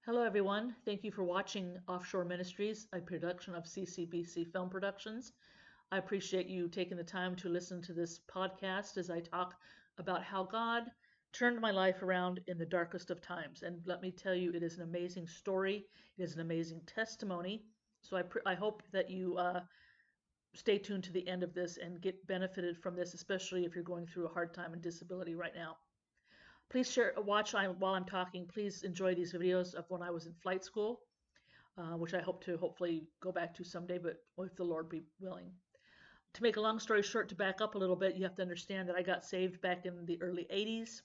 Hello, everyone. Thank you for watching Offshore Ministries, a production of CCBC Film Productions. I appreciate you taking the time to listen to this podcast as I talk about how God turned my life around in the darkest of times. And let me tell you, it is an amazing story. It is an amazing testimony. So I hope that you stay tuned to the end of this and get benefited from this, especially if you're going through a hard time and disability right now. Please watch while I'm talking. Please enjoy these videos of when I was in flight school, which I hope to hopefully go back to someday, but if the Lord be willing. To make a long story short, to back up a little bit, you have to understand that I got saved back in the early 80s.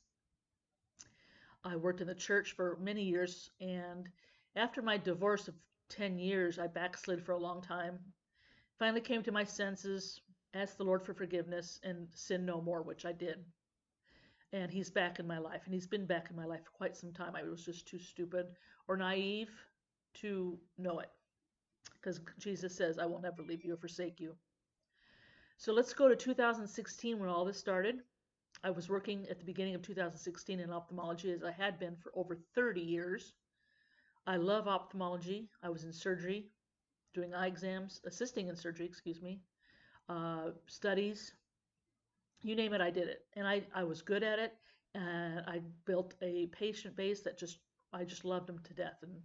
I worked in the church for many years, and after my divorce of 10 years, I backslid for a long time. Finally came to my senses, asked the Lord for forgiveness, and sinned no more, which I did. And he's back in my life, and he's been back in my life for quite some time. I was just too stupid or naive to know it, because Jesus says, I will never leave you or forsake you. So let's go to 2016 when all this started. I was working at the beginning of 2016 in ophthalmology, as I had been for over 30 years. I love ophthalmology. I was in surgery, doing eye exams, assisting in surgery, excuse me, studies, you name it, I did it. And I was good at it. And I built a patient base that I just loved them to death. And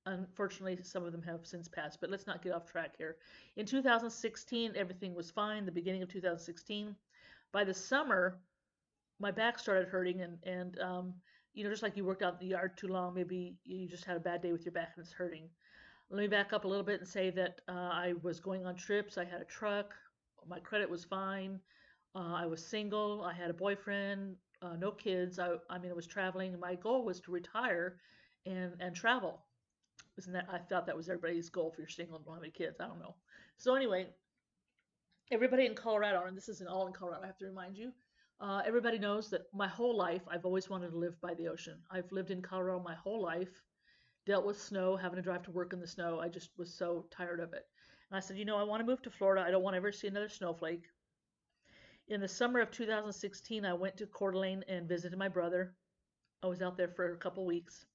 unfortunately, some of them have since passed, but let's not get off track here. In 2016, everything was fine, the beginning of 2016. By the summer, my back started hurting, and just like you worked out in the yard too long, maybe you just had a bad day with your back and it's hurting. Let me back up a little bit and say that I was going on trips. I had a truck. My credit was fine. I was single. I had a boyfriend. No kids. I was traveling. My goal was to retire and travel. Isn't that? I thought that was everybody's goal if you're single and don't have any kids. I don't know. So anyway, everybody in Colorado, and this isn't all in Colorado, I have to remind you. Everybody knows that my whole life I've always wanted to live by the ocean. I've lived in Colorado my whole life, dealt with snow, having to drive to work in the snow. I just was so tired of it. And I said, I want to move to Florida. I don't want to ever see another snowflake. In the summer of 2016, I went to Coeur d'Alene and visited my brother. I was out there for a couple weeks.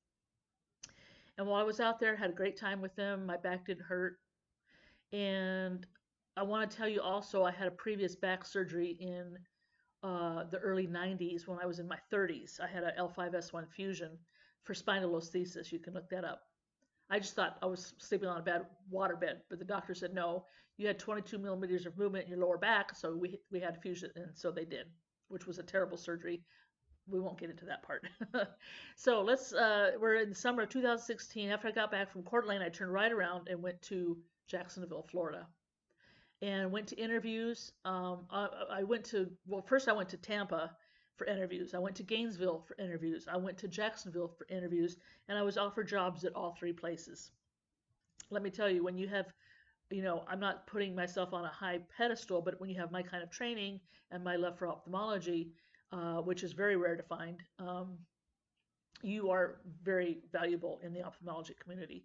And while I was out there, I had a great time with them. My back didn't hurt. And I want to tell you also, I had a previous back surgery in the early 90s when I was in my 30s. I had a L5S1 fusion for spondylolisthesis. You can look that up. I just thought I was sleeping on a bad water bed, but the doctor said no. You had 22 millimeters of movement in your lower back, so we had to fuse it, and so they did, which was a terrible surgery. We won't get into that part. So we're in the summer of 2016. After I got back from Coeur d'Alene, I turned right around and went to Jacksonville, Florida, and went to interviews. First I went to Tampa for interviews. I went to Gainesville for interviews. I went to Jacksonville for interviews, and I was offered jobs at all three places. Let me tell you, when you have, I'm not putting myself on a high pedestal, but when you have my kind of training and my love for ophthalmology, which is very rare to find, you are very valuable in the ophthalmology community.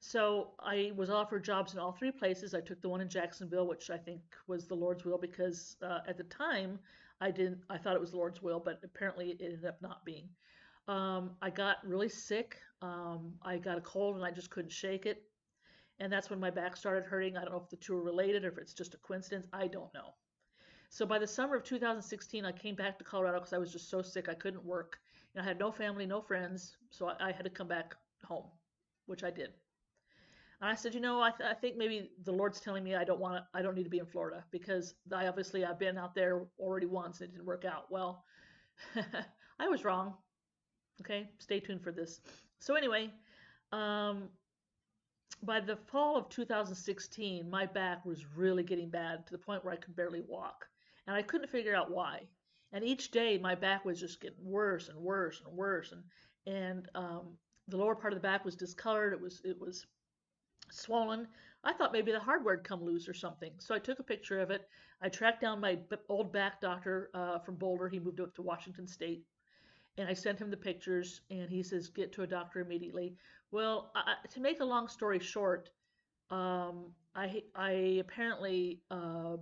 So I was offered jobs in all three places. I took the one in Jacksonville, which I think was the Lord's will, because at the time I thought it was the Lord's will, but apparently it ended up not being. I got really sick. I got a cold and I just couldn't shake it. And that's when my back started hurting. I don't know if the two are related or if it's just a coincidence. I don't know. So by the summer of 2016, I came back to Colorado because I was just so sick I couldn't work. I had no family, no friends, so I had to come back home, which I did. And I said, I think maybe the Lord's telling me I don't need to be in Florida, because I've been out there already once and it didn't work out. Well, I was wrong. Okay, stay tuned for this. So anyway, um, by the fall of 2016, my back was really getting bad to the point where I could barely walk, and I couldn't figure out why. And each day, my back was just getting worse and worse and worse, and the lower part of the back was discolored. It was swollen. I thought maybe the hardware had come loose or something. So I took a picture of it. I tracked down my old back doctor from Boulder. He moved up to Washington State. And I sent him the pictures, and he says, get to a doctor immediately. Well, to make a long story short, I apparently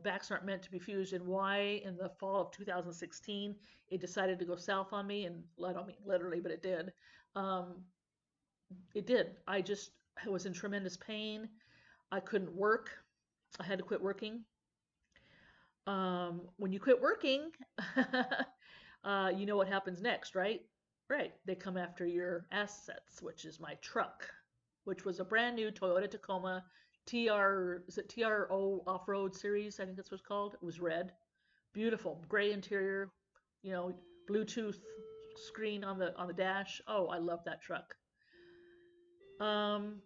backs aren't meant to be fused, and why in the fall of 2016 it decided to go south on me, and I don't mean literally, but it did. Um, It did. I was in tremendous pain. I couldn't work. I had to quit working. When you quit working, you know what happens next, right? Right. They come after your assets, which is my truck, which was a brand new Toyota Tacoma is it TRO off-road series? I think that's what it's called. It was red. Beautiful, gray interior, you know, Bluetooth screen on the dash. Oh, I love that truck. Um,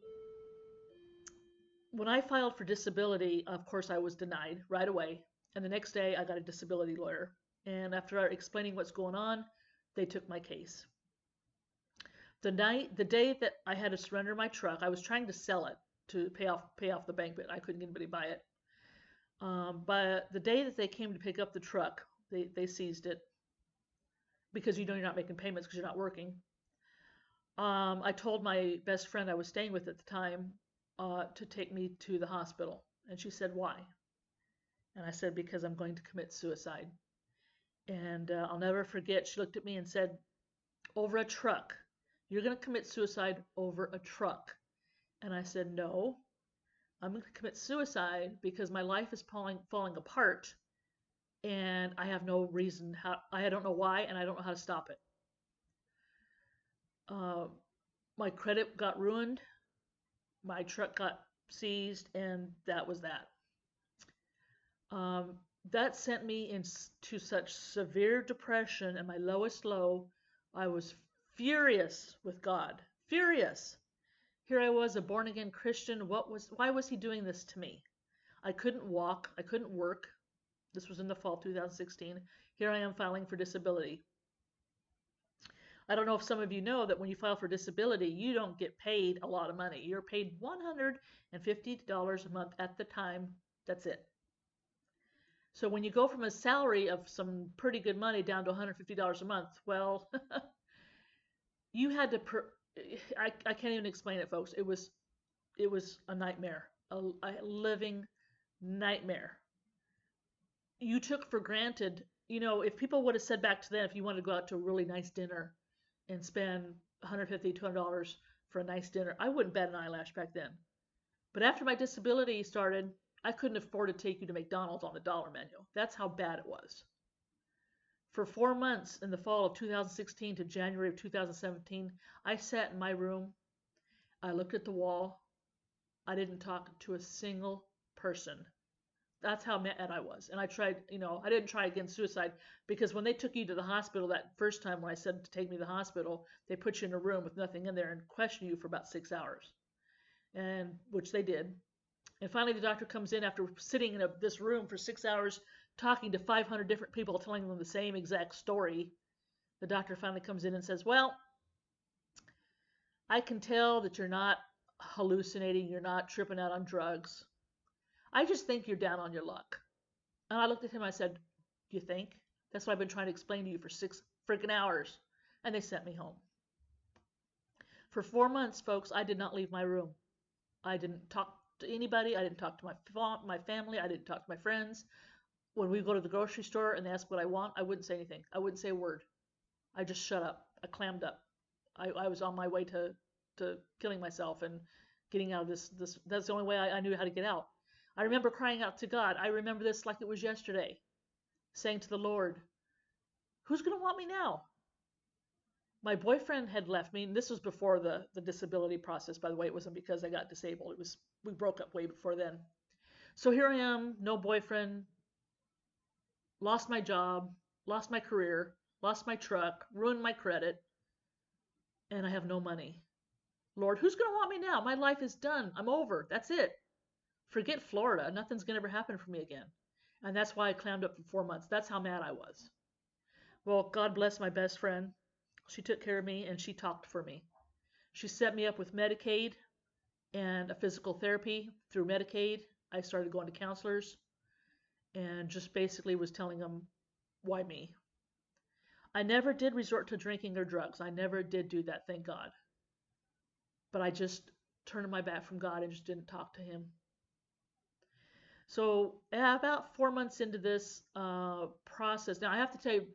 when I filed for disability, of course, I was denied right away. And the next day, I got a disability lawyer. And after explaining what's going on, they took my case. The day that I had to surrender my truck, I was trying to sell it to pay off the bank, but I couldn't get anybody to buy it. But the day that they came to pick up the truck, they seized it because you know you're not making payments because you're not working. I told my best friend I was staying with at the time to take me to the hospital, and she said, "Why?" And I said, "Because I'm going to commit suicide." And I'll never forget, she looked at me and said, "Over a truck? You're going to commit suicide over a truck?" And I said, "No, I'm going to commit suicide because my life is falling apart, and I have no reason how, I don't know why, and I don't know how to stop it." Uh, my credit got ruined, my truck got seized, and that was that. Um, that sent me into such severe depression and my lowest low. I was furious with God, furious. Here I was, a born again Christian. Why was he doing this to me? I couldn't walk, I couldn't work. This was in the fall 2016. Here I am filing for disability. I don't know if some of you know that when you file for disability, you don't get paid a lot of money. You're paid $150 a month at the time. That's it. So when you go from a salary of some pretty good money down to $150 a month, well, you had to. I can't even explain it, folks. It was a nightmare, a living nightmare. You took for granted, you know, if people would have said back to them, if you wanted to go out to a really nice dinner and spend $150, $200 for a nice dinner, I wouldn't bat an eyelash back then. But after my disability started, I couldn't afford to take you to McDonald's on the dollar menu. That's how bad it was. For 4 months in the fall of 2016 to January of 2017, I sat in my room. I looked at the wall. I didn't talk to a single person. That's how mad I was. And I tried, you know, I didn't try against suicide because when they took you to the hospital that first time when I said to take me to the hospital, they put you in a room with nothing in there and question you for about 6 hours, and which they did. And finally, the doctor comes in after sitting in this room for 6 hours, talking to 500 different people, telling them the same exact story. The doctor finally comes in and says, "Well, I can tell that you're not hallucinating, you're not tripping out on drugs. I just think you're down on your luck." And I looked at him and I said, "You think?" That's what I've been trying to explain to you for 6 freaking hours. And they sent me home. For 4 months, folks, I did not leave my room. I didn't talk to anybody. I didn't talk to my family. I didn't talk to my friends. When we go to the grocery store and they ask what I want, I wouldn't say anything. I wouldn't say a word. I just shut up. I clammed up. I was on my way to killing myself and getting out of this. That's the only way I knew how to get out. I remember crying out to God. I remember this like it was yesterday, saying to the Lord, "Who's going to want me now?" My boyfriend had left me, and this was before the disability process, by the way. It wasn't because I got disabled. It was we broke up way before then. So here I am, no boyfriend, lost my job, lost my career, lost my truck, ruined my credit, and I have no money. Lord, who's going to want me now? My life is done. I'm over. That's it. Forget Florida. Nothing's going to ever happen for me again. And that's why I clammed up for 4 months. That's how mad I was. Well, God bless my best friend. She took care of me and she talked for me. She set me up with Medicaid and a physical therapy through Medicaid. I started going to counselors and just basically was telling them, why me? I never did resort to drinking or drugs. I never did do that, thank God. But I just turned my back from God and just didn't talk to him. So about 4 months into this process, now I have to tell you,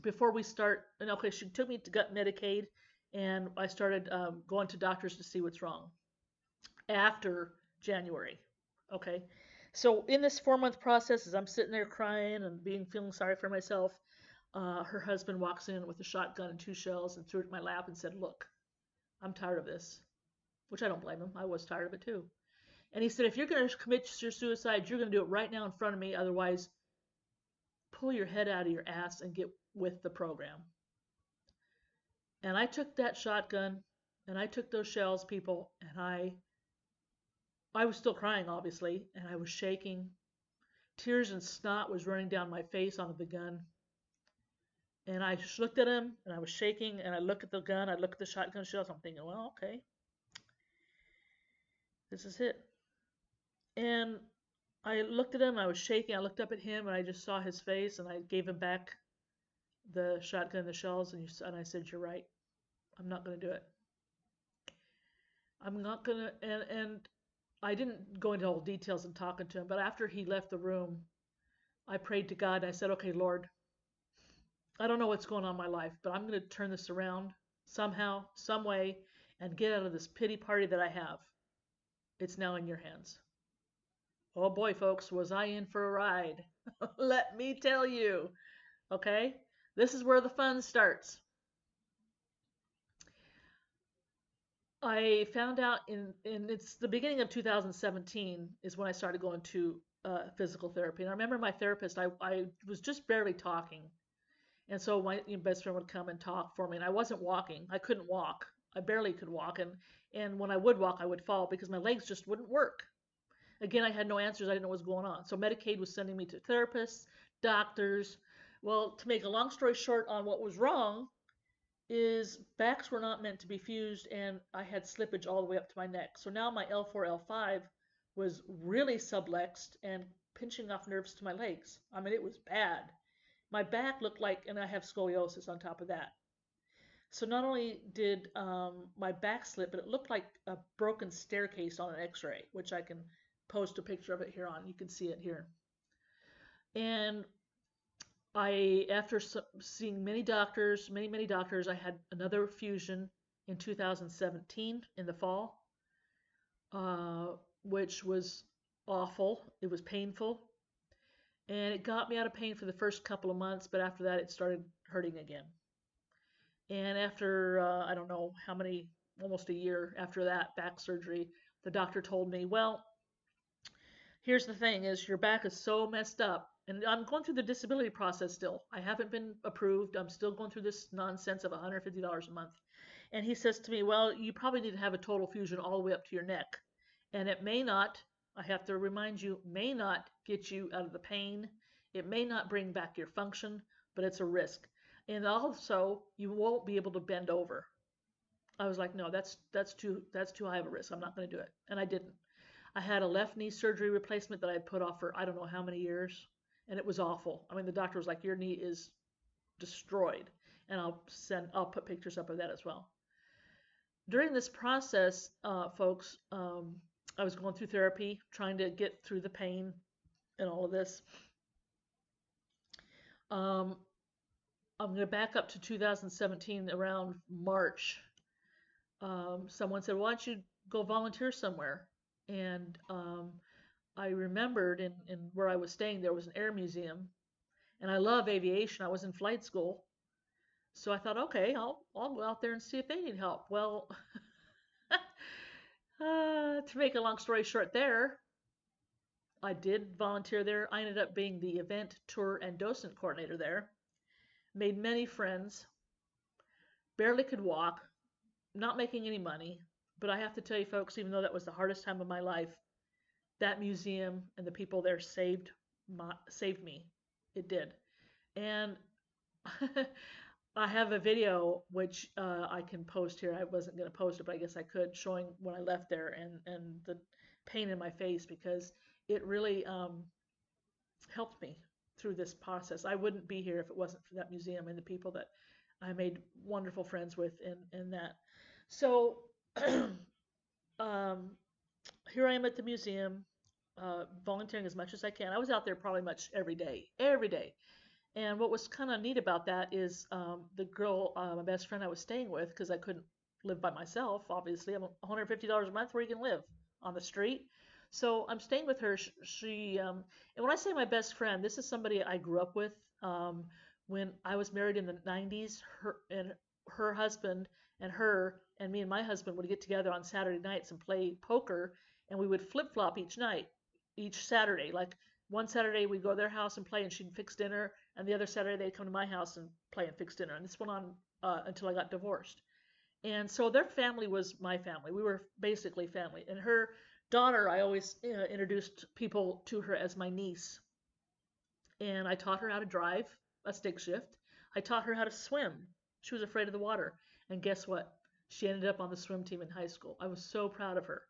before we start, and okay, she took me to gut Medicaid, and I started going to doctors to see what's wrong after January. Okay. So in this 4 month process, as I'm sitting there crying and being feeling sorry for myself, her husband walks in with a shotgun and two shells and threw it in my lap and said, "Look, I'm tired of this," which I don't blame him. I was tired of it too. And he said, "If you're going to commit your suicide, you're going to do it right now in front of me. Otherwise, pull your head out of your ass and get with the program." And I took that shotgun and I took those shells, people, and I was still crying, obviously, and I was shaking. Tears and snot was running down my face onto the gun. And I just looked at him and I was shaking and I looked at the gun, I looked at the shotgun shells. I'm thinking, well, okay, this is it. And I looked at him, I was shaking, I looked up at him and I just saw his face and I gave him back the shotgun and the shells and I said, "You're right. I'm not going to do it. I'm not going to." And I didn't go into all details in talking to him, but after he left the room, I prayed to God and I said, "Okay, Lord, I don't know what's going on in my life, but I'm going to turn this around somehow, some way, and get out of this pity party that I have. It's now in your hands." Oh boy, folks, was I in for a ride. Let me tell you. Okay? This is where the fun starts. I found out in it's the beginning of 2017 is when I started going to physical therapy. And I remember my therapist, I was just barely talking. And so my best friend would come and talk for me. And I wasn't walking. I couldn't walk. I barely could walk. And when I would walk, I would fall because my legs just wouldn't work. Again, I had no answers. I didn't know what was going on. So Medicaid was sending me to therapists, doctors. Well, to make a long story short on what was wrong, is backs were not meant to be fused and I had slippage all the way up to my neck. So now my L4, L5 was really sublexed and pinching off nerves to my legs. I mean, it was bad. My back looked like, and I have scoliosis on top of that. So not only did my back slip, but it looked like a broken staircase on an x-ray, which I can post a picture of it here on. You can see it here. And after seeing many doctors, I had another fusion in 2017 in the fall, uh, which was awful. It was painful, and it got me out of pain for the first couple of months, but after that, it started hurting again. And after I don't know how many, almost a year after that back surgery, the doctor told me, "Well, here's the thing: is your back is so messed up." And I'm going through the disability process still. I haven't been approved. I'm still going through this nonsense of $150 a month. And he says to me, "Well, you probably need to have a total fusion all the way up to your neck. And it may not, I have to remind you, may not get you out of the pain. It may not bring back your function, but it's a risk. And also, you won't be able to bend over." I was like, "No, that's too high of a risk. I'm not going to do it." And I didn't. I had a left knee surgery replacement that I had put off for I don't know how many years, and it was awful. I mean, the doctor was like, "Your knee is destroyed," and I'll put pictures up of that as well. During this process, folks, I was going through therapy, trying to get through the pain and all of this. Um, I'm going to back up to 2017 around March. Someone said, "Why don't you go volunteer somewhere?" And I remembered in where I was staying, there was an air museum, and I love aviation. I was in flight school, so I thought, okay, I'll go out there and see if they need help. Well, to make a long story short, there I did volunteer there. I ended up being the event, tour, and docent coordinator there. Made many friends. Barely could walk. Not making any money. But I have to tell you, folks, even though that was the hardest time of my life, that museum and the people there saved me. It did. And I have a video which I can post here. I wasn't going to post it, but I guess I could, showing when I left there and the pain in my face because it really helped me through this process. I wouldn't be here if it wasn't for that museum and the people that I made wonderful friends with in that. So um, here I am at the museum, volunteering as much as I can. I was out there probably much every day, every day. And what was kind of neat about that is the girl, my best friend I was staying with, because I couldn't live by myself, obviously. I'm $150 a month where you can live on the street. So I'm staying with her. And when I say my best friend, this is somebody I grew up with. When I was married in the 90s, her husband and her and me and my husband would get together on Saturday nights and play poker, and we would flip flop each night, each Saturday. Like one Saturday we'd go to their house and play, and she'd fix dinner, and the other Saturday they'd come to my house and play and fix dinner. And this went on until I got divorced. And so their family was my family. We were basically family. And her daughter, I always introduced people to her as my niece. And I taught her how to drive a stick shift. I taught her how to swim. She was afraid of the water. And guess what? She ended up on the swim team in high school. I was so proud of her.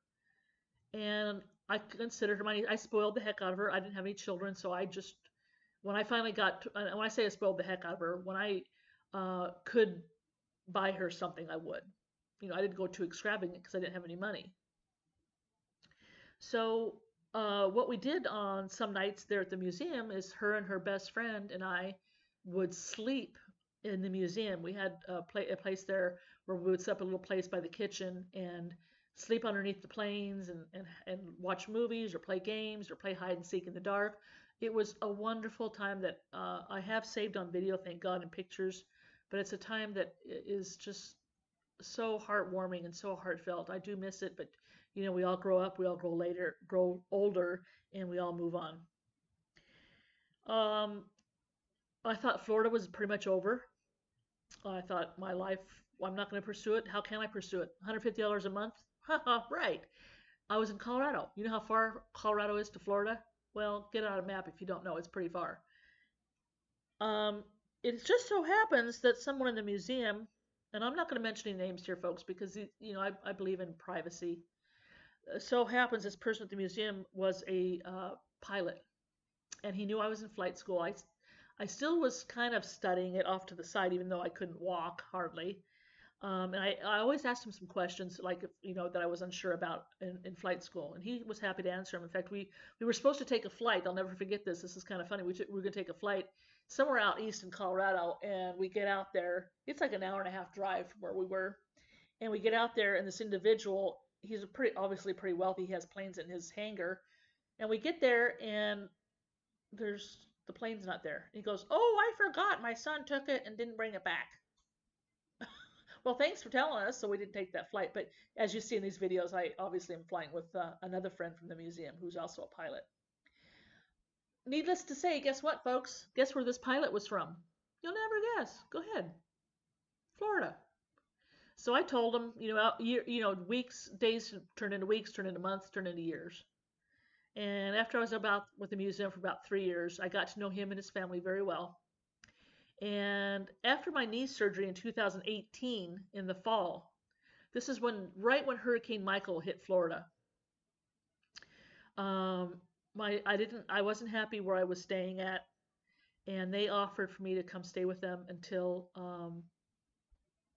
And I considered her my niece. I spoiled the heck out of her. I didn't have any children, so I just, when I finally got, when I say I spoiled the heck out of her, when I could buy her something, I would. I didn't go too extravagant because I didn't have any money. So, what we did on some nights there at the museum is her and her best friend and I would sleep in the museum. We had a place there where we would set up a little place by the kitchen and sleep underneath the planes and watch movies or play games or play hide and seek in the dark. It was a wonderful time that I have saved on video, thank God, and pictures, but it's a time that is just so heartwarming and so heartfelt. I do miss it, but we all grow up, we all grow older, and we all move on. Um, I thought Florida was pretty much over. I thought my life, well, I'm not going to pursue it. How can I pursue it? $150 a month? Haha, right. I was in Colorado. You know how far Colorado is to Florida? Well, get out a map if you don't know. It's pretty far. Um, it just so happens that someone in the museum, and I'm not going to mention any names here, folks, because I believe in privacy. So happens this person at the museum was a pilot, and he knew I was in flight school. I still was kind of studying it off to the side, even though I couldn't walk hardly. And I always asked him some questions, like that I was unsure about in flight school, and he was happy to answer them. In fact, we were supposed to take a flight. I'll never forget this. This is kind of funny. We were going to take a flight somewhere out east in Colorado, and we get out there. It's like an hour and a half drive from where we were, and we get out there, and this individual, he's obviously pretty wealthy. He has planes in his hangar, and we get there, and the plane's not there. He goes, "Oh, I forgot. My son took it and didn't bring it back." Well, thanks for telling us. So we didn't take that flight. But as you see in these videos, I obviously am flying with another friend from the museum who's also a pilot. Needless to say, guess what, folks? Guess where this pilot was from? You'll never guess. Go ahead. Florida. So I told him, weeks, days turned into weeks, turned into months, turned into years. And after I was about with the museum for about 3 years, I got to know him and his family very well. And after my knee surgery in 2018 in the fall, this is right when Hurricane Michael hit Florida. I wasn't happy where I was staying at, and they offered for me to come stay with them until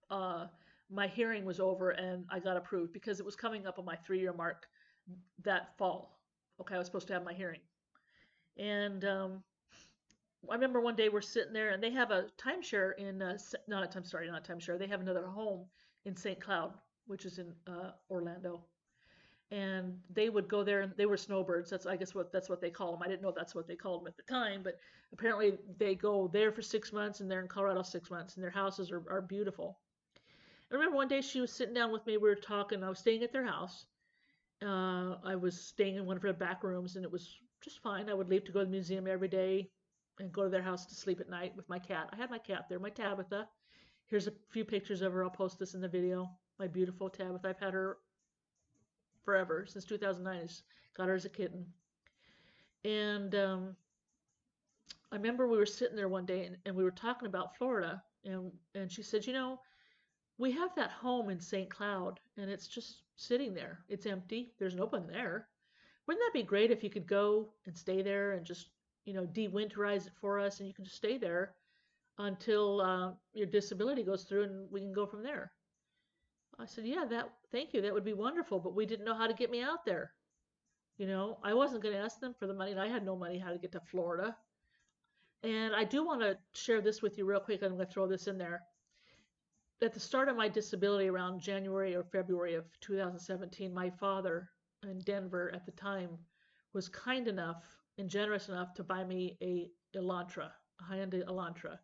uh, my hearing was over and I got approved because it was coming up on my 3-year mark that fall. Okay, I was supposed to have my hearing, and I remember one day we're sitting there and they have a timeshare in not a time sorry not a timeshare. They have another home in St. Cloud, which is in Orlando, and they would go there and they were snowbirds. I guess that's what they call them. I didn't know that's what they called them at the time, but apparently they go there for 6 months and they're in Colorado 6 months, and their houses are beautiful. I remember one day she was sitting down with me. We were talking. I was staying at their house. I was staying in one of their back rooms, and it was just fine. I would leave to go to the museum every day and go to their house to sleep at night with my cat. I had my cat there, my Tabitha. Here's a few pictures of her. I'll post this in the video. My beautiful Tabitha. I've had her forever, since 2009. Got her as a kitten. And I remember we were sitting there one day and we were talking about Florida. And she said, we have that home in St. Cloud and it's just sitting there. It's empty. There's no one there. Wouldn't that be great if you could go and stay there and just, de-winterize it for us and you can just stay there until your disability goes through and we can go from there. I said, yeah, thank you. That would be wonderful, but we didn't know how to get me out there. I wasn't going to ask them for the money, and I had no money how to get to Florida. And I do want to share this with you real quick. I'm going to throw this in there. At the start of my disability, around January or February of 2017, my father in Denver at the time was kind enough and generous enough to buy me a Elantra, a Hyundai Elantra.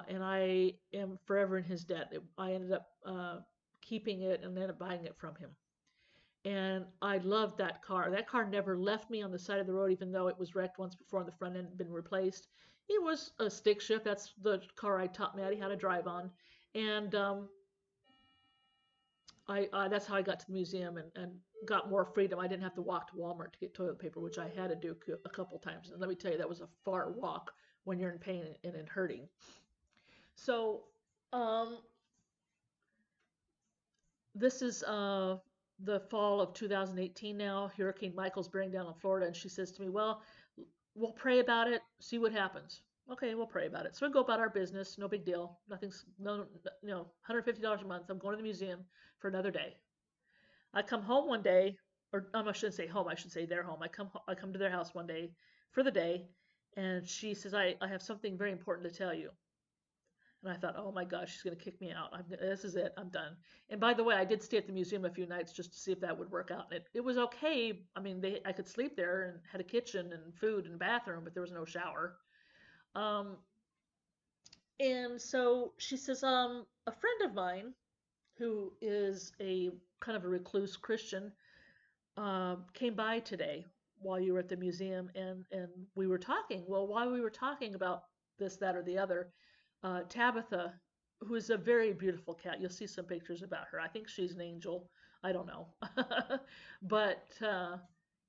And I am forever in his debt. I ended up keeping it and ended up buying it from him. And I loved that car. That car never left me on the side of the road, even though it was wrecked once before and the front end had been replaced. It was a stick shift. That's the car I taught Maddie how to drive on. And that's how I got to the museum and got more freedom. I didn't have to walk to Walmart to get toilet paper, which I had to do a couple times. And let me tell you, that was a far walk when you're in pain and in hurting. So um, this is the fall of 2018 now. Hurricane Michael's bearing down on Florida, and she says to me, "Well, we'll pray about it, see what happens." Okay, we'll pray about it. So we go about our business, no big deal. Nothing's no, $150 a month. I'm going to the museum for another day. I come home one day, or I shouldn't say home. I should say their home. I come to their house one day for the day, and she says, "I have something very important to tell you." And I thought, oh my gosh, she's going to kick me out. This is it. I'm done. And by the way, I did stay at the museum a few nights just to see if that would work out. And it was okay. I mean, I could sleep there and had a kitchen and food and bathroom, but there was no shower. Um, and so she says, a friend of mine who is a kind of a recluse Christian came by today while you were at the museum, and we were talking. Well, while we were talking about this, that, or the other, Tabitha, who is a very beautiful cat. You'll see some pictures about her. I think she's an angel. I don't know. But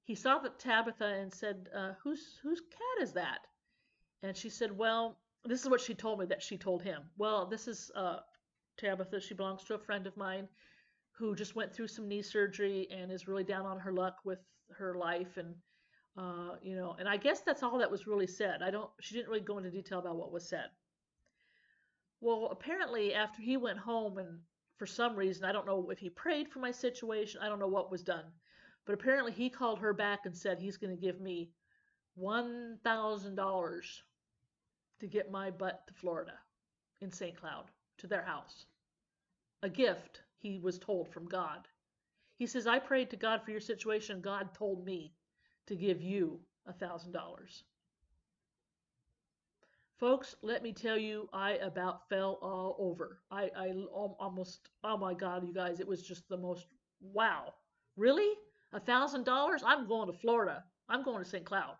he saw that Tabitha and said, whose cat is that? And she said, well, this is what she told me that she told him. Well, this is Tabitha. She belongs to a friend of mine who just went through some knee surgery and is really down on her luck with her life. And and I guess that's all that was really said. She didn't really go into detail about what was said. Well, apparently, after he went home, and for some reason, I don't know if he prayed for my situation, I don't know what was done, but apparently he called her back and said he's going to give me $1,000 to get my butt to Florida in St. Cloud to their house. A gift, he was told from God. He says, I prayed to God for your situation. God told me to give you $1,000. Folks, let me tell you, I about fell all over. I almost, oh my God, you guys, it was just the most, wow. Really? $1,000? I'm going to Florida. I'm going to St. Cloud.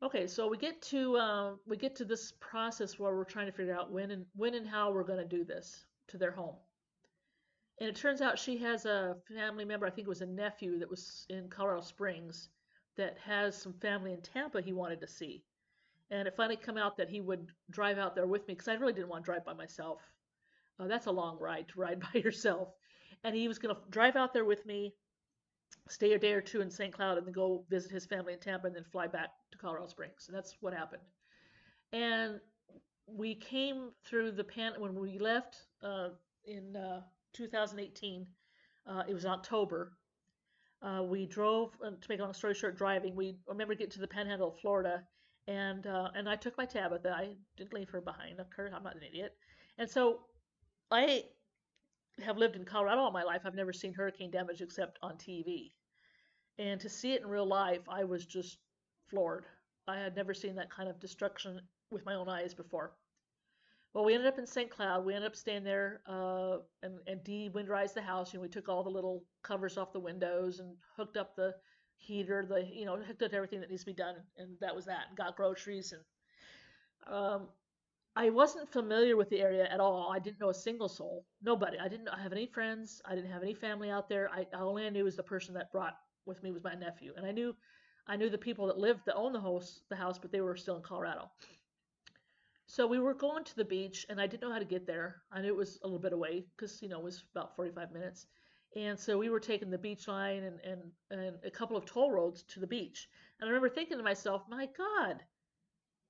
Okay, so we get to this process where we're trying to figure out when and how we're going to do this to their home. And it turns out she has a family member, I think it was a nephew that was in Colorado Springs, that has some family in Tampa he wanted to see. And it finally came out that he would drive out there with me because I really didn't want to drive by myself. That's a long ride to ride by yourself. And he was going to drive out there with me, stay a day or two in St. Cloud, and then go visit his family in Tampa and then fly back to Colorado Springs. And that's what happened. And we came through when we left in 2018. It was October. We drove, to make a long story short, driving. We remember getting to the Panhandle of Florida, and I took my Tabitha. I didn't leave her behind. I'm not an idiot. And so I have lived in Colorado all my life. I've never seen hurricane damage except on TV. And to see it in real life, I was just floored. I had never seen that kind of destruction with my own eyes before. Well, we ended up in St. Cloud. We ended up staying there and de-winterized the house. We took all the little covers off the windows and hooked up the heater, hooked up everything that needs to be done, and that was that. Got groceries, and I wasn't familiar with the area at all. I didn't know a single soul, nobody. I didn't have any friends. I didn't have any family out there. Only I knew was the person that brought with me was my nephew, and I knew the people that owned the house, but they were still in Colorado. So we were going to the beach, and I didn't know how to get there. I knew it was a little bit away because it was about 45 minutes. And so we were taking the beach line and a couple of toll roads to the beach. And I remember thinking to myself, my God,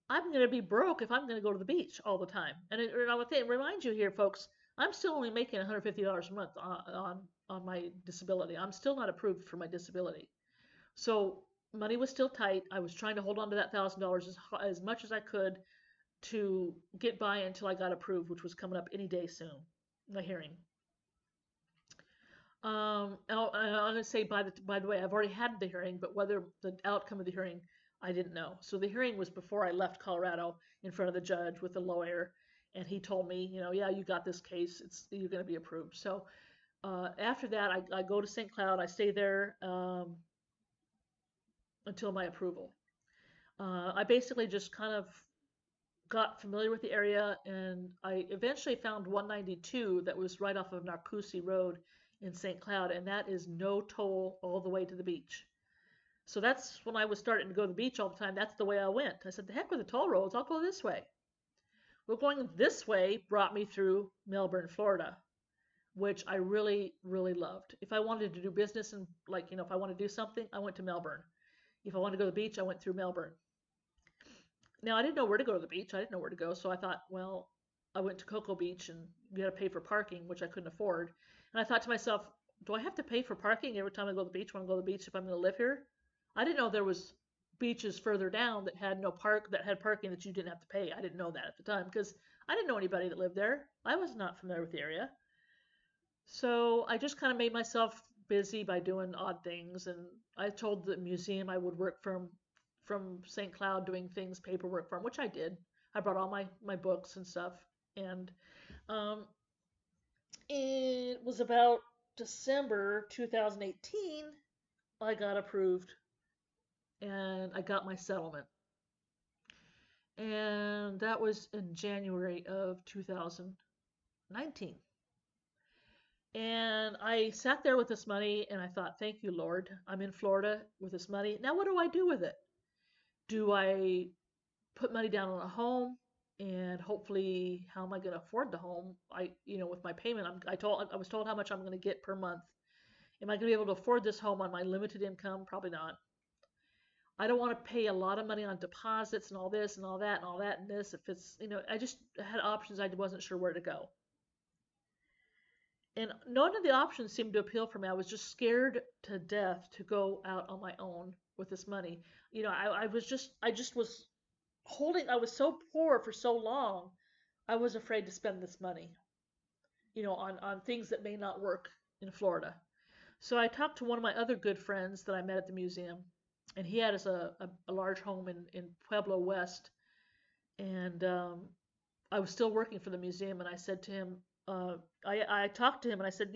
I'm going to be broke if I'm going to go to the beach all the time. And I would remind you here, folks, I'm still only making $150 a month on my disability. I'm still not approved for my disability. So money was still tight. I was trying to hold on to that $1,000 as much as I could to get by until I got approved, which was coming up any day soon, my hearing. I'm going to say by the way, I've already had the hearing, but whether the outcome of the hearing, I didn't know. So the hearing was before I left Colorado in front of the judge with the lawyer, and he told me, yeah, you got this case. You're going to be approved. So after that, I go to St. Cloud. I stay there until my approval. I basically just kind of got familiar with the area, and I eventually found 192 that was right off of Narcoossee Road in St. Cloud, and that is no toll all the way to the beach. So that's when I was starting to go to the beach all the time. That's the way I went. I said, the heck with the toll roads, I'll go this way. Well, going this way brought me through Melbourne, Florida, which I really, really loved. If I wanted to do business and if I want to do something, I went to Melbourne. If I wanted to go to the beach, I went through Melbourne. Now, I didn't know where to go to the beach. I didn't know where to go. So I thought, well, I went to Cocoa Beach and you had to pay for parking, which I couldn't afford. And I thought to myself, do I have to pay for parking every time I go to the beach when I go to the beach if I'm going to live here? I didn't know there was beaches further down that had no that had parking that you didn't have to pay. I didn't know that at the time because I didn't know anybody that lived there. I was not familiar with the area. So I just kind of made myself busy by doing odd things, and I told the museum I would work from St. Cloud doing things, paperwork for them, which I did. I brought all my books and stuff, and um, it was about December 2018 I got approved and I got my settlement, and that was in January of 2019. And I sat there with this money and I thought, thank you, Lord. I'm in Florida with this money. Now, what do I do with it? Do I put money down on a home? And hopefully, how am I going to afford the home? With my payment, I was told how much I'm going to get per month. Am I going to be able to afford this home on my limited income? Probably not. I don't want to pay a lot of money on deposits and all this and all that and all that and this. If it's, I just had options. I wasn't sure where to go. And none of the options seemed to appeal for me. I was just scared to death to go out on my own with this money. I just was I was so poor for so long, I was afraid to spend this money, on things that may not work in Florida. So I talked to one of my other good friends that I met at the museum, and he had a large home in Pueblo West. And I was still working for the museum, and I said to him, I talked to him and I said,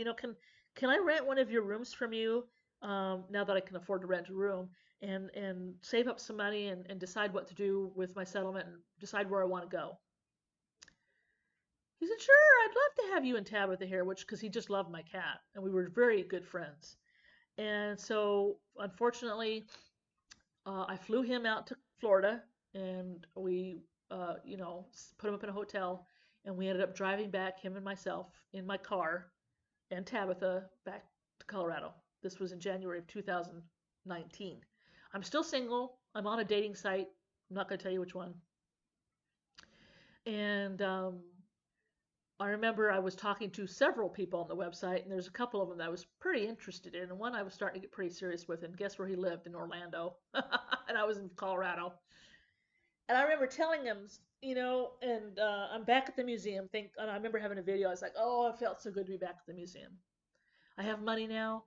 can I rent one of your rooms from you now that I can afford to rent a room and save up some money and decide what to do with my settlement and decide where I want to go. He said, sure, I'd love to have you and Tabitha here, because he just loved my cat and we were very good friends. And so, unfortunately, I flew him out to Florida and we, put him up in a hotel, and we ended up driving back, him and myself, in my car, and Tabitha back to Colorado. This was in January of 2019. I'm still single. I'm on a dating site. I'm not going to tell you which one. And I remember I was talking to several people on the website, and there's a couple of them that I was pretty interested in, and one I was starting to get pretty serious with. And guess where he lived? In Orlando, and I was in Colorado. And I remember telling him, and I'm back at the museum. And I remember having a video. I was like, oh, it felt so good to be back at the museum. I have money now.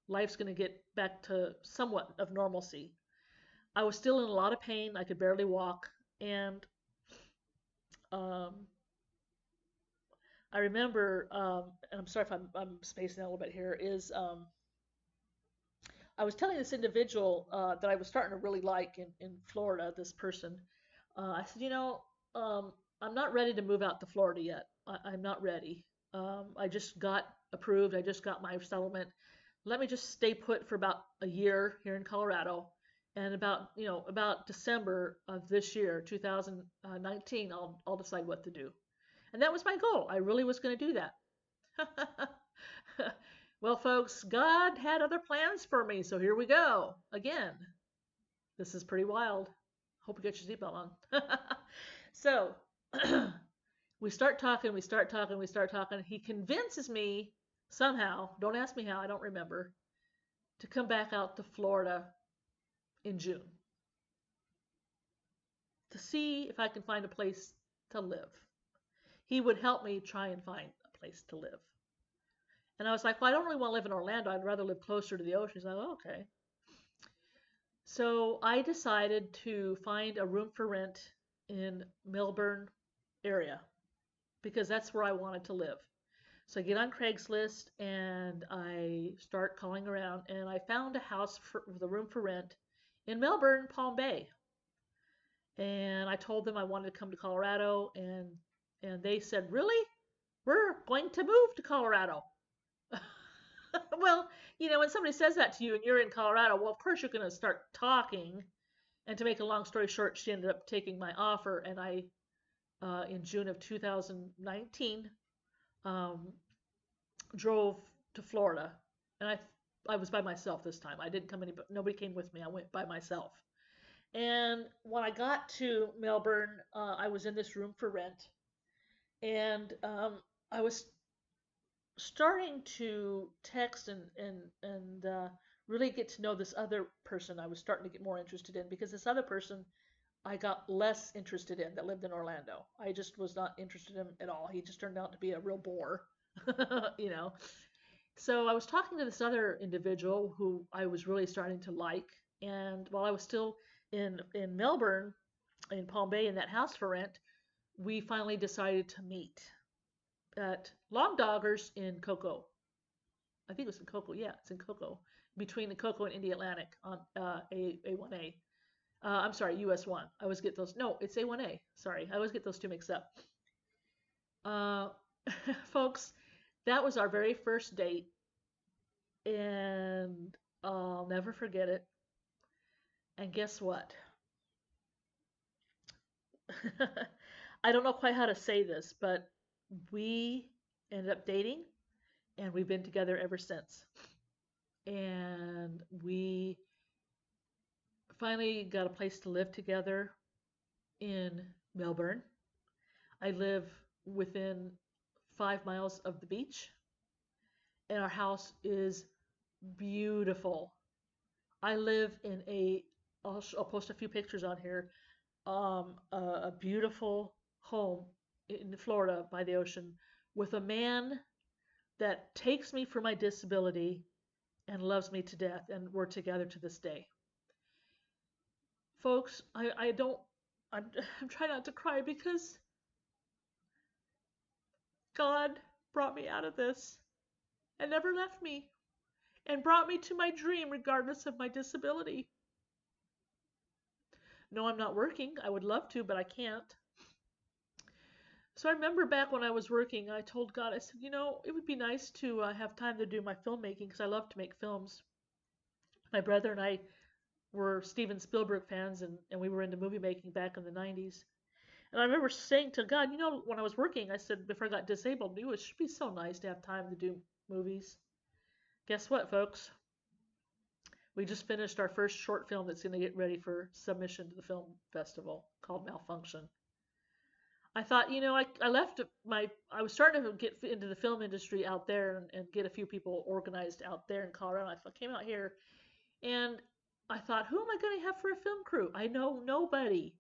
Life's going to get back to somewhat of normalcy. I was still in a lot of pain. I could barely walk. And um, I remember, and I'm sorry if I'm spacing out a little bit here, is I was telling this individual that I was starting to really like in Florida, this person. I said, I'm not ready to move out to Florida yet. I'm not ready. I just got approved. I just got my settlement. Let me just stay put for about a year here in Colorado. And about December of this year, 2019, I'll decide what to do. And that was my goal. I really was going to do that. Well, folks, God had other plans for me, so here we go again. This is pretty wild. Hope you get your seatbelt on. So we start talking. He convinces me somehow, don't ask me how, I don't remember, to come back out to Florida in June to see if I can find a place to live. He would help me try and find a place to live. And I was like, well, I don't really want to live in Orlando. I'd rather live closer to the ocean. He's like, oh, okay. So I decided to find a room for rent in Melbourne area because that's where I wanted to live. So I get on Craigslist and I start calling around and I found a house with a room for rent in Melbourne, Palm Bay. And I told them I wanted to come to Colorado and they said, "Really? We're going to move to Colorado." Well, when somebody says that to you and you're in Colorado, well, of course you're going to start talking. And to make a long story short, she ended up taking my offer, and in June of 2019, um, drove to Florida, and I was by myself this time. I didn't come but nobody came with me. I went by myself. And when I got to Melbourne, I was in this room for rent, and I was starting to text and really get to know this other person. I was starting to get more interested in because this other person I got less interested in that lived in Orlando. I just was not interested in him at all. He just turned out to be a real bore, you know. So I was talking to this other individual who I was really starting to like, and while I was still in Melbourne, in Palm Bay, in that house for rent, we finally decided to meet at Long Doggers in Cocoa. I think it was in Cocoa. Yeah, it's in Cocoa, between the Cocoa and Indy Atlantic on A1A. I'm sorry, US1. I always get those. No, it's A1A. Sorry, I always get those two mixed up. Uh, Folks, that was our very first date, and I'll never forget it. And guess what? I don't know quite how to say this, but we ended up dating, and we've been together ever since. And we finally got a place to live together in Melbourne. I live within 5 miles of the beach, and our house is beautiful. I live in I'll post a few pictures on here, a beautiful home in Florida by the ocean with a man that takes me for my disability and loves me to death, and we're together to this day. Folks, I don't, I'm, I'm trying not to cry because God brought me out of this and never left me and brought me to my dream regardless of my disability. No, I'm not working. I would love to, but I can't. So I remember back when I was working, I told God, I said, it would be nice to have time to do my filmmaking because I love to make films. My brother and I were Steven Spielberg fans, and we were into movie making back in the 90s. And I remember saying to God, when I was working, I said, before I got disabled, it should be so nice to have time to do movies. Guess what, folks? We just finished our first short film that's going to get ready for submission to the film festival called Malfunction. I thought, I left I was starting to get into the film industry out there and get a few people organized out there in Colorado. I came out here and I thought, who am I going to have for a film crew? I know nobody.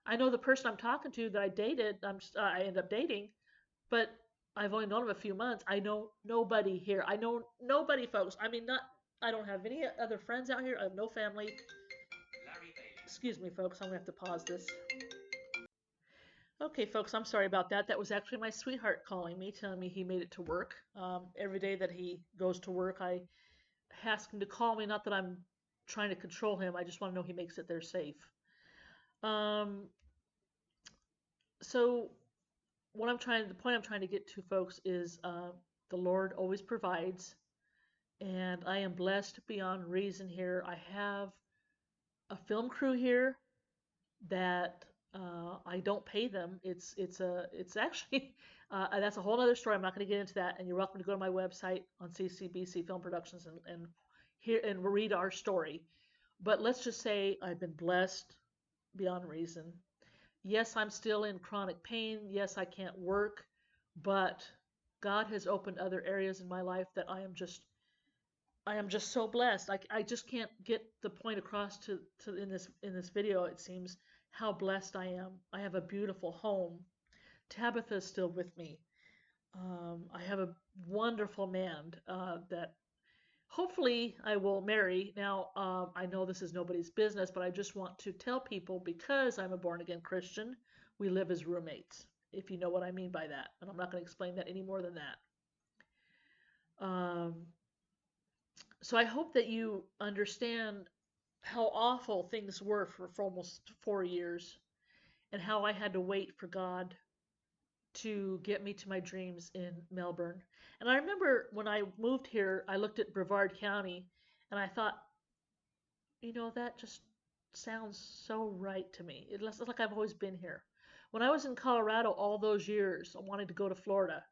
I know the person I'm talking to that I dated, I ended up dating, but I've only known him a few months. I know nobody here. I know nobody, folks. I mean, I don't have any other friends out here. I have no family. Excuse me, folks. I'm going to have to pause this. Okay, folks, I'm sorry about that. That was actually my sweetheart calling me, telling me he made it to work. Every day that he goes to work, I ask him to call me. Not that I'm trying to control him. I just want to know he makes it there safe. Um, so the point I'm trying to get to, folks, is the Lord always provides, and I am blessed beyond reason here. I have a film crew here that I don't pay them. It's actually that's a whole other story. I'm not going to get into that. And you're welcome to go to my website on CCBC Film Productions and hear and read our story. But let's just say I've been blessed beyond reason. Yes, I'm still in chronic pain. Yes, I can't work, but God has opened other areas in my life that I am just I am just so blessed. I just can't get the point across to in this video, it seems, how blessed I am. I have a beautiful home. Tabitha's still with me. I have a wonderful man that hopefully I will marry. Now, I know this is nobody's business, but I just want to tell people because I'm a born again Christian, we live as roommates, if you know what I mean by that. And I'm not going to explain that any more than that. So I hope that you understand how awful things were for almost 4 years and how I had to wait for God to get me to my dreams in Melbourne. And I remember when I moved here, I looked at Brevard County and I thought, that just sounds so right to me. It's like I've always been here. When I was in Colorado all those years, I wanted to go to Florida.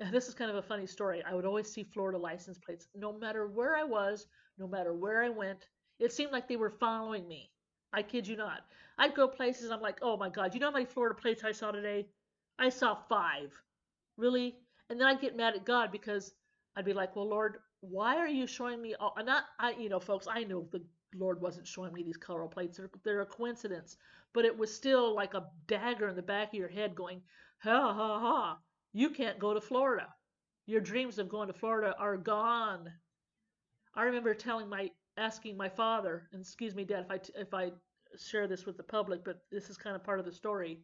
And this is kind of a funny story. I would always see Florida license plates. No matter where I was, no matter where I went, it seemed like they were following me. I kid you not. I'd go places, I'm like, oh my God, you know how many Florida plates I saw today? I saw 5. Really? And then I'd get mad at God because I'd be like, well, Lord, why are you showing me all, not, folks, I know the Lord wasn't showing me these color plates. They're a coincidence, but it was still like a dagger in the back of your head going, ha, ha, ha, you can't go to Florida. Your dreams of going to Florida are gone. I remember asking my father, and excuse me, Dad, if I share this with the public, but this is kind of part of the story.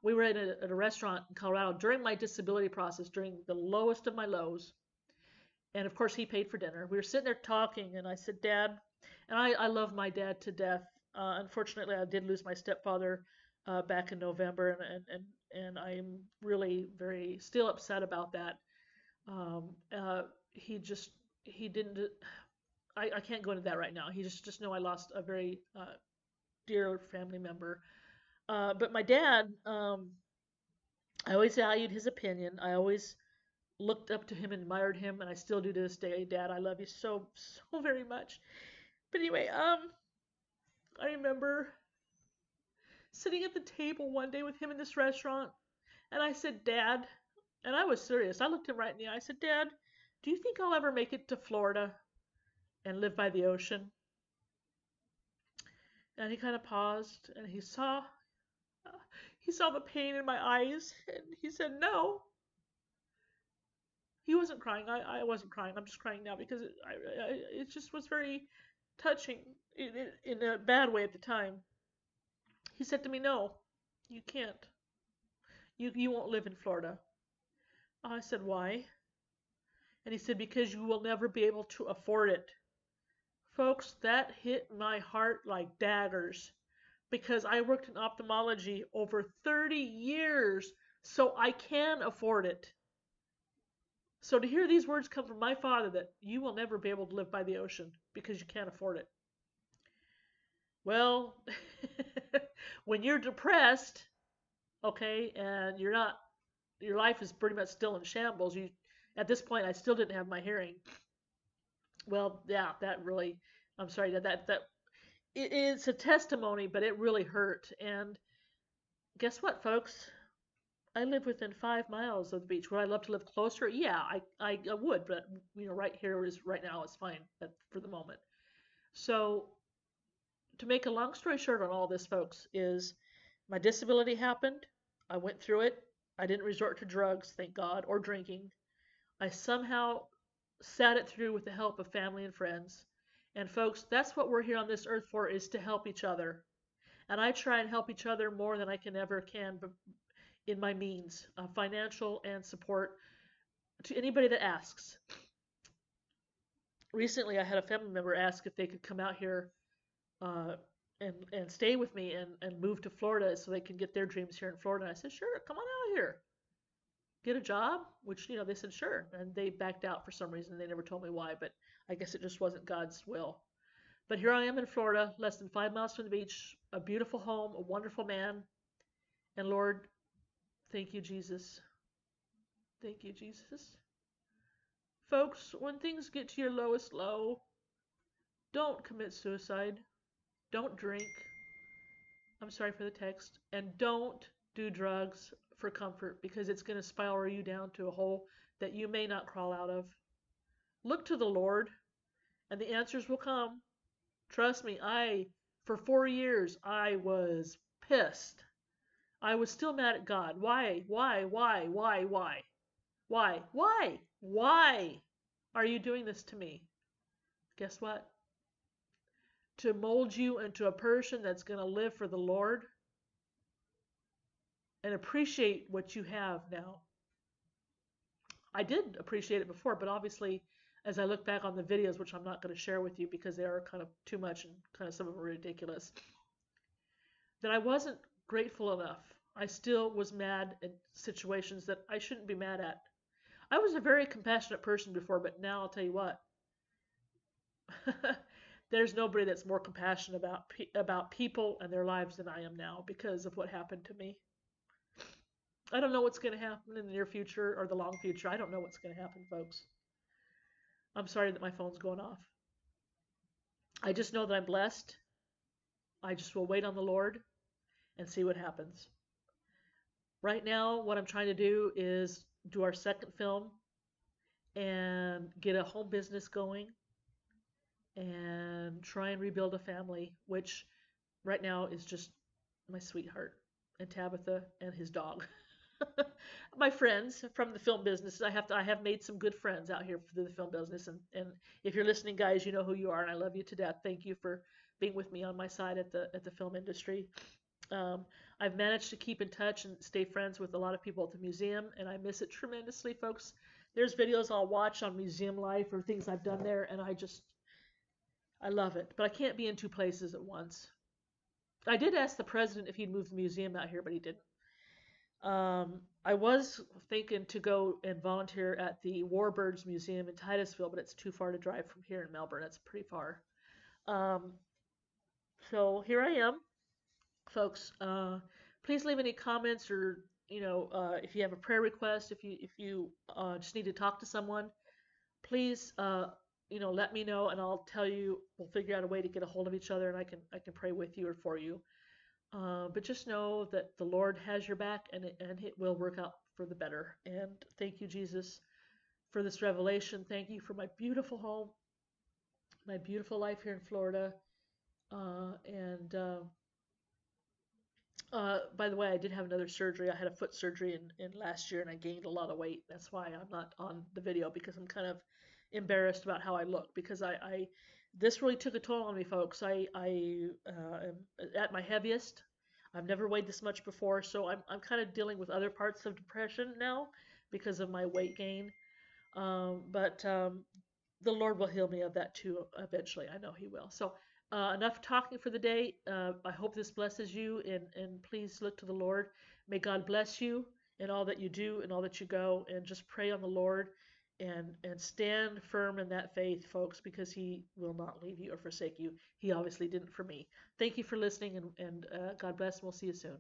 We were at a restaurant in Colorado during my disability process, during the lowest of my lows, and of course he paid for dinner. We were sitting there talking, and I said, Dad, and I love my dad to death. Unfortunately, I did lose my stepfather back in November, and I'm really very still upset about that. Um, uh, he didn't. I can't go into that right now. He just know I lost a very dear family member. But my dad, I always valued his opinion. I always looked up to him, admired him, and I still do to this day. Dad, I love you so very much. But anyway, I remember sitting at the table one day with him in this restaurant, and I said, Dad, and I was serious. I looked him right in the eye. I said, Dad, do you think I'll ever make it to Florida and live by the ocean? And he kind of paused, and he saw the pain in my eyes, and he said, No. He wasn't crying. I wasn't crying. I'm just crying now because it just was very touching in a bad way at the time. He said to me, No, you can't. You won't live in Florida. I said, Why? And he said, Because you will never be able to afford it. Folks, that hit my heart like daggers because I worked in ophthalmology over 30 years, so I can afford it. So to hear these words come from my father that you will never be able to live by the ocean because you can't afford it. Well, when you're depressed, okay, and your life is pretty much still in shambles. At this point, I still didn't have my hearing. Well, yeah, that really, I'm sorry, it's a testimony, but it really hurt. And guess what, folks? I live within 5 miles of the beach. Would I love to live closer? Yeah, I would, but right now is fine for the moment. So to make a long story short on all this, folks, is my disability happened. I went through it. I didn't resort to drugs, thank God, or drinking. I somehow sat it through with the help of family and friends. And folks, that's what we're here on this earth for, is to help each other. And I try and help each other more than I can in my means, financial and support to anybody that asks. Recently, I had a family member ask if they could come out here uh, and stay with me and move to Florida so they can get their dreams here in Florida. And I said, sure, come on out here. Get a job, which, they said, sure. And they backed out for some reason. They never told me why, but I guess it just wasn't God's will. But here I am in Florida, less than 5 miles from the beach, a beautiful home, a wonderful man. And Lord, thank you, Jesus. Thank you, Jesus. Folks, when things get to your lowest low, don't commit suicide. Don't drink. I'm sorry for the text. And don't do drugs for comfort because it's going to spiral you down to a hole that you may not crawl out of. Look to the Lord And the answers will come. Trust me, for 4 years, I was pissed. I was still mad at God. Why? Why? Why? Why? Why? Why? Why? Why are you doing this to me? Guess what? To mold you into a person that's going to live for the Lord and appreciate what you have now. I did appreciate it before, but obviously, as I look back on the videos, which I'm not going to share with you because they are kind of too much and kind of some of them are ridiculous, that I wasn't grateful enough. I still was mad at situations that I shouldn't be mad at. I was a very compassionate person before, but now I'll tell you what. There's nobody that's more compassionate about people and their lives than I am now because of what happened to me. I don't know what's going to happen in the near future or the long future. I don't know what's going to happen, folks. I'm sorry that my phone's going off. I just know that I'm blessed. I just will wait on the Lord and see what happens. Right now, what I'm trying to do is do our second film and get a home business going and try and rebuild a family, which right now is just my sweetheart and Tabitha and his dog. My friends from the film business. I have made some good friends out here through the film business, and if you're listening, guys, you know who you are, and I love you to death. Thank you for being with me on my side at the film industry. Um, I've managed to keep in touch and stay friends with a lot of people at the museum, and I miss it tremendously, folks. There's videos I'll watch on museum life or things I've done there, and I love it. But I can't be in two places at once. I did ask the president if he'd move the museum out here, but he didn't. I was thinking to go and volunteer at the Warbirds Museum in Titusville, but it's too far to drive from here in Melbourne. It's pretty far. Um, so here I am, folks. Please leave any comments or if you have a prayer request, if you just need to talk to someone, please let me know and I'll tell you. We'll figure out a way to get a hold of each other and I can pray with you or for you. But just know that the Lord has your back and it will work out for the better. And thank you, Jesus, for this revelation. Thank you for my beautiful home, my beautiful life here in Florida. And by the way, I did have another surgery. I had a foot surgery in last year and I gained a lot of weight. That's why I'm not on the video because I'm kind of embarrassed about how I look because this really took a toll on me, folks. I am at my heaviest. I've never weighed this much before, so I'm kind of dealing with other parts of depression now because of my weight gain. But the Lord will heal me of that too eventually. I know He will. So enough talking for the day. I hope this blesses you, and please look to the Lord. May God bless you in all that you do and all that you go, and just pray on the Lord and stand firm in that faith, folks, because He will not leave you or forsake you. He obviously didn't for me. Thank you for listening, and God bless, and we'll see you soon.